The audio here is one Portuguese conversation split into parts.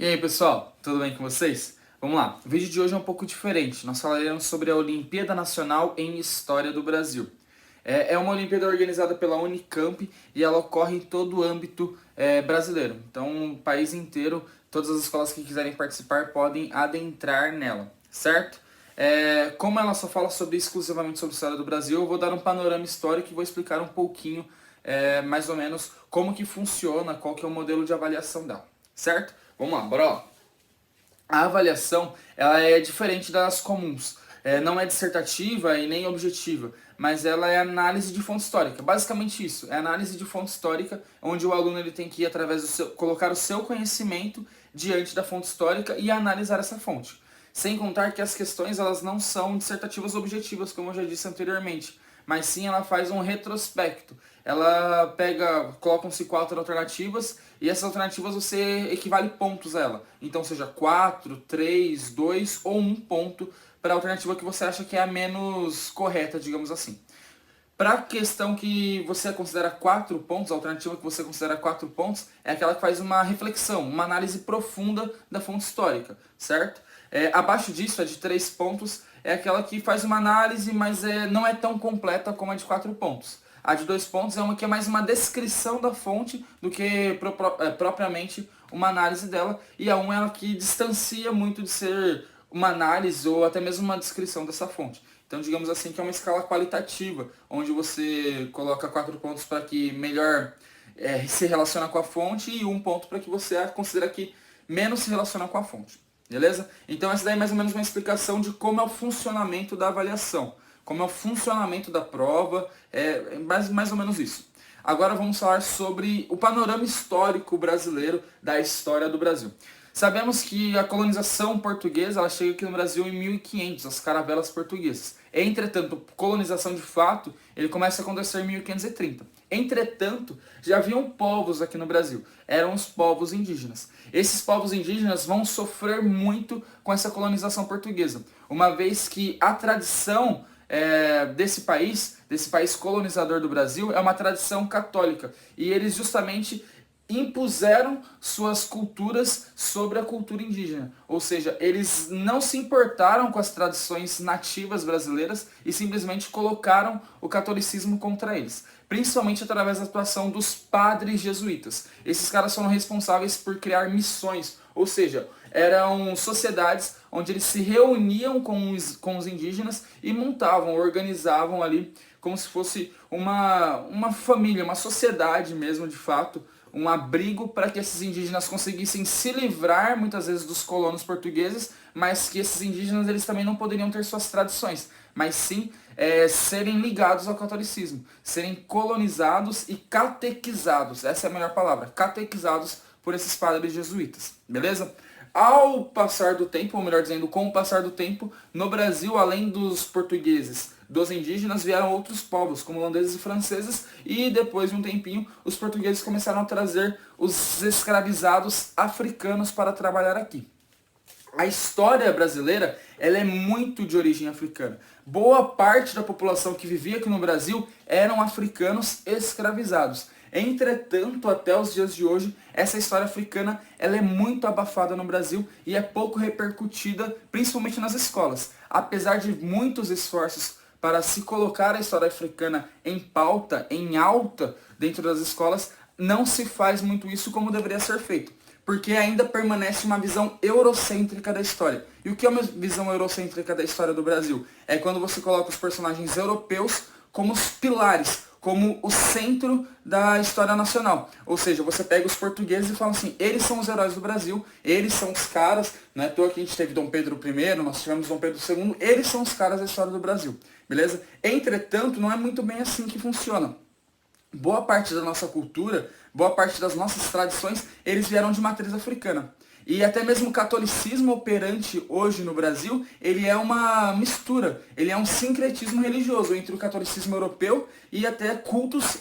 E aí pessoal, tudo bem com vocês? Vamos lá, o vídeo de hoje é um pouco diferente. Nós falaremos sobre a Olimpíada Nacional em História do Brasil. É uma Olimpíada organizada pela Unicamp e ela ocorre em todo o âmbito brasileiro. Então o país inteiro, todas as escolas que quiserem participar podem adentrar nela, certo? Como ela só fala exclusivamente sobre a história do Brasil, eu vou dar um panorama histórico e vou explicar um pouquinho, mais ou menos, como que funciona, qual que é o modelo de avaliação dela, certo? Vamos lá, bora lá. A avaliação ela é diferente das comuns. Não é dissertativa e nem objetiva, mas ela é análise de fonte histórica. Basicamente isso, é análise de fonte histórica, onde o aluno ele tem que ir através colocar o seu conhecimento diante da fonte histórica e analisar essa fonte. Sem contar que as questões elas não são dissertativas objetivas, como eu já disse anteriormente, mas sim ela faz um retrospecto. Ela colocam-se 4 alternativas e essas alternativas você equivale pontos a ela. Então seja 4, 3, 2 ou 1 ponto para a alternativa que você acha que é a menos correta, digamos assim. Para a questão que você considera 4 pontos, a alternativa que você considera 4 pontos é aquela que faz uma reflexão, uma análise profunda da fonte histórica, certo? Abaixo disso, a de 3 pontos, é aquela que faz uma análise, mas não é tão completa como a de 4 pontos. A de 2 pontos é uma que é mais uma descrição da fonte do que propriamente uma análise dela. E a 1 é ela que distancia muito de ser uma análise ou até mesmo uma descrição dessa fonte. Então, digamos assim, que é uma escala qualitativa, onde você coloca 4 pontos para que melhor se relaciona com a fonte e 1 ponto para que você considera que menos se relaciona com a fonte. Beleza? Então, essa daí é mais ou menos uma explicação de como é o funcionamento da avaliação, como é o funcionamento da prova, mais ou menos isso. Agora vamos falar sobre o panorama histórico brasileiro da história do Brasil. Sabemos que a colonização portuguesa ela chega aqui no Brasil em 1500, as caravelas portuguesas. Entretanto, a colonização de fato ele começa a acontecer em 1530. Entretanto, já haviam povos aqui no Brasil, eram os povos indígenas. Esses povos indígenas vão sofrer muito com essa colonização portuguesa, uma vez que a tradição desse país colonizador do Brasil, é uma tradição católica. E eles justamente impuseram suas culturas sobre a cultura indígena. Ou seja, eles não se importaram com as tradições nativas brasileiras e simplesmente colocaram o catolicismo contra eles. Principalmente através da atuação dos padres jesuítas. Esses caras foram responsáveis por criar missões, ou seja, eram sociedades onde eles se reuniam com os indígenas e organizavam ali como se fosse uma família, uma sociedade mesmo de fato, um abrigo para que esses indígenas conseguissem se livrar muitas vezes dos colonos portugueses, mas que esses indígenas eles também não poderiam ter suas tradições, mas sim serem ligados ao catolicismo, serem colonizados e catequizados, essa é a melhor palavra, catequizados por esses padres jesuítas, beleza? Ao passar do tempo, ou melhor dizendo, com o passar do tempo, no Brasil, além dos portugueses, dos indígenas, vieram outros povos, como holandeses e franceses, e depois de um tempinho, os portugueses começaram a trazer os escravizados africanos para trabalhar aqui. A história brasileira ela é muito de origem africana. Boa parte da população que vivia aqui no Brasil eram africanos escravizados. Entretanto, até os dias de hoje, essa história africana ela é muito abafada no Brasil e é pouco repercutida, principalmente nas escolas. Apesar de muitos esforços para se colocar a história africana em pauta, em alta, dentro das escolas, não se faz muito isso como deveria ser feito. Porque ainda permanece uma visão eurocêntrica da história. E o que é uma visão eurocêntrica da história do Brasil? É quando você coloca os personagens europeus como os pilares, como o centro da história nacional. Ou seja, você pega os portugueses e fala assim, eles são os heróis do Brasil, eles são os caras, não é à toa que a gente teve Dom Pedro I, nós tivemos Dom Pedro II, eles são os caras da história do Brasil, beleza? Entretanto, não é muito bem assim que funciona. Boa parte da nossa cultura, boa parte das nossas tradições, eles vieram de matriz africana. E até mesmo o catolicismo operante hoje no Brasil, ele é uma mistura, ele é um sincretismo religioso entre o catolicismo europeu e até cultos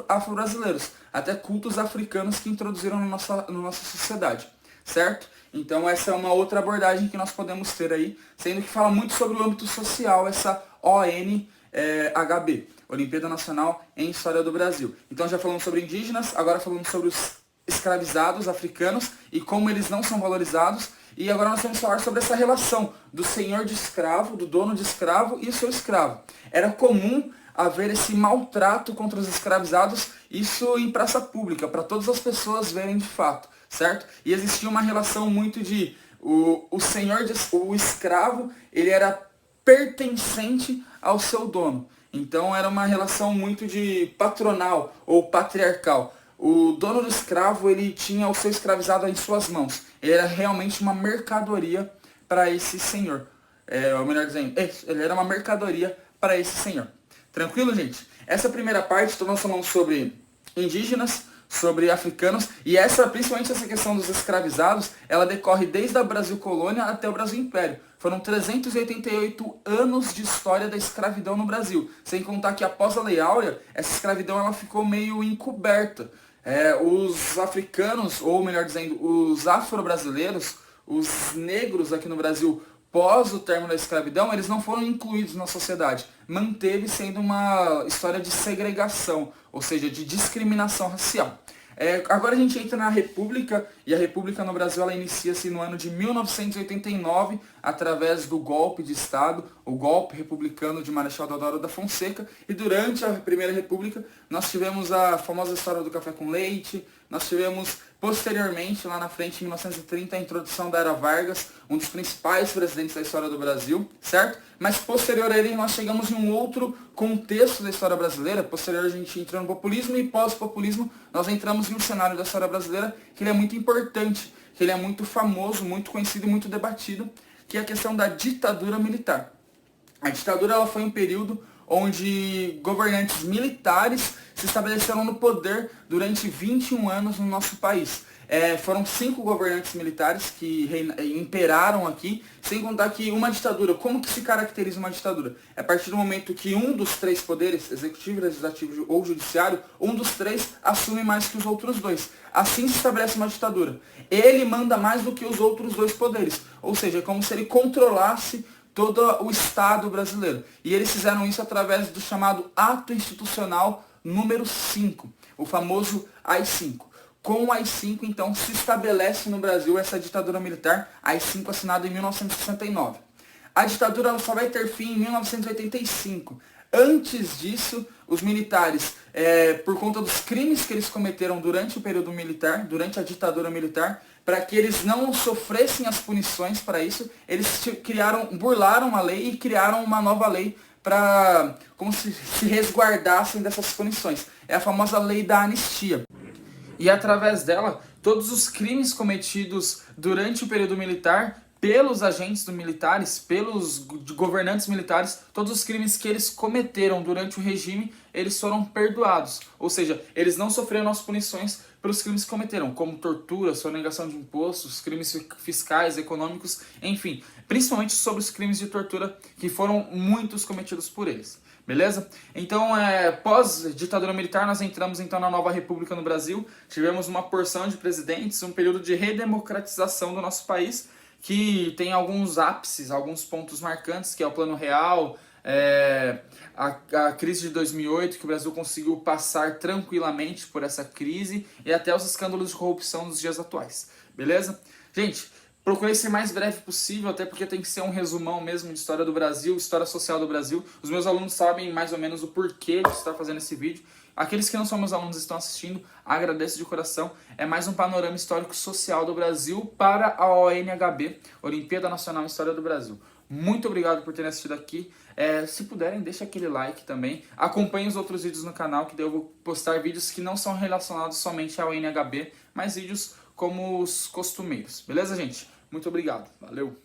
afro-brasileiros, até cultos africanos que introduziram na nossa sociedade, certo? Então essa é uma outra abordagem que nós podemos ter aí, sendo que fala muito sobre o âmbito social, essa ONHB, Olimpíada Nacional em História do Brasil. Então já falamos sobre indígenas, agora falamos sobre os escravizados africanos e como eles não são valorizados. E agora nós vamos falar sobre essa relação do senhor de escravo, do dono de escravo e o seu escravo. Era comum haver esse maltrato contra os escravizados, isso em praça pública, para todas as pessoas verem de fato, certo? E existia uma relação muito de o escravo, ele era pertencente ao seu dono. Então era uma relação muito de patronal ou patriarcal. O dono do escravo, ele tinha o seu escravizado em suas mãos. Ele era realmente uma mercadoria para esse senhor. Ou melhor dizendo, ele era uma mercadoria para esse senhor. Tranquilo, gente? Essa primeira parte, nós falamos sobre indígenas, sobre africanos, e principalmente essa questão dos escravizados, ela decorre desde a Brasil Colônia até o Brasil Império. Foram 388 anos de história da escravidão no Brasil. Sem contar que após a Lei Áurea, essa escravidão ela ficou meio encoberta. Os africanos, ou melhor dizendo, os afro-brasileiros, os negros aqui no Brasil, pós o término da escravidão, eles não foram incluídos na sociedade. Manteve sendo uma história de segregação, ou seja, de discriminação racial. Agora a gente entra na República, e a República no Brasil ela inicia-se no ano de 1989, através do golpe de Estado, o golpe republicano de Marechal Deodoro da Fonseca, e durante a Primeira República nós tivemos a famosa história do café com leite, nós tivemos posteriormente, lá na frente, em 1930, a introdução da Era Vargas, um dos principais presidentes da história do Brasil, certo? Mas posterior a ele nós chegamos em um outro contexto da história brasileira, posterior a gente entrou no populismo e pós-populismo nós entramos em um cenário da história brasileira que ele é muito importante, que ele é muito famoso, muito conhecido e muito debatido, que é a questão da ditadura militar. A ditadura ela foi um período onde governantes militares se estabeleceram no poder durante 21 anos no nosso país. Foram 5 governantes militares que imperaram aqui, sem contar que uma ditadura, como que se caracteriza uma ditadura? É a partir do momento que um dos 3 poderes, executivo, legislativo ou judiciário, um dos 3 assume mais que os outros 2. Assim se estabelece uma ditadura. Ele manda mais do que os outros 2 poderes, ou seja, é como se ele controlasse todo o Estado brasileiro. E eles fizeram isso através do chamado Ato Institucional número 5, o famoso AI-5. Com o AI-5, então, se estabelece no Brasil essa ditadura militar, AI-5 assinado em 1969. A ditadura ela só vai ter fim em 1985. Antes disso, os militares, por conta dos crimes que eles cometeram durante o período militar, durante a ditadura militar, para que eles não sofressem as punições para isso, eles burlaram a lei e criaram uma nova lei para como se resguardassem dessas punições. É a famosa lei da anistia. E através dela, todos os crimes cometidos durante o período militar, pelos agentes militares, pelos governantes militares, todos os crimes que eles cometeram durante o regime, eles foram perdoados. Ou seja, eles não sofreram as punições pelos crimes que cometeram, como tortura, sonegação de impostos, crimes fiscais, econômicos, enfim. Principalmente sobre os crimes de tortura, que foram muitos cometidos por eles. Beleza? Então, pós-ditadura militar, nós entramos então na nova república no Brasil. Tivemos uma porção de presidentes, um período de redemocratização do nosso país, que tem alguns ápices, alguns pontos marcantes, que é o Plano Real, a crise de 2008, que o Brasil conseguiu passar tranquilamente por essa crise, e até os escândalos de corrupção dos dias atuais. Beleza? Gente, procurei ser mais breve possível, até porque tem que ser um resumão mesmo de história do Brasil, história social do Brasil. Os meus alunos sabem mais ou menos o porquê de estar fazendo esse vídeo. Aqueles que não são meus alunos e estão assistindo, agradeço de coração. É mais um panorama histórico social do Brasil para a ONHB, Olimpíada Nacional em História do Brasil. Muito obrigado por terem assistido aqui. Se puderem, deixa aquele like também. Acompanhe os outros vídeos no canal, que daí eu vou postar vídeos que não são relacionados somente ao ONHB, mas vídeos como os costumeiros. Beleza, gente? Muito obrigado. Valeu!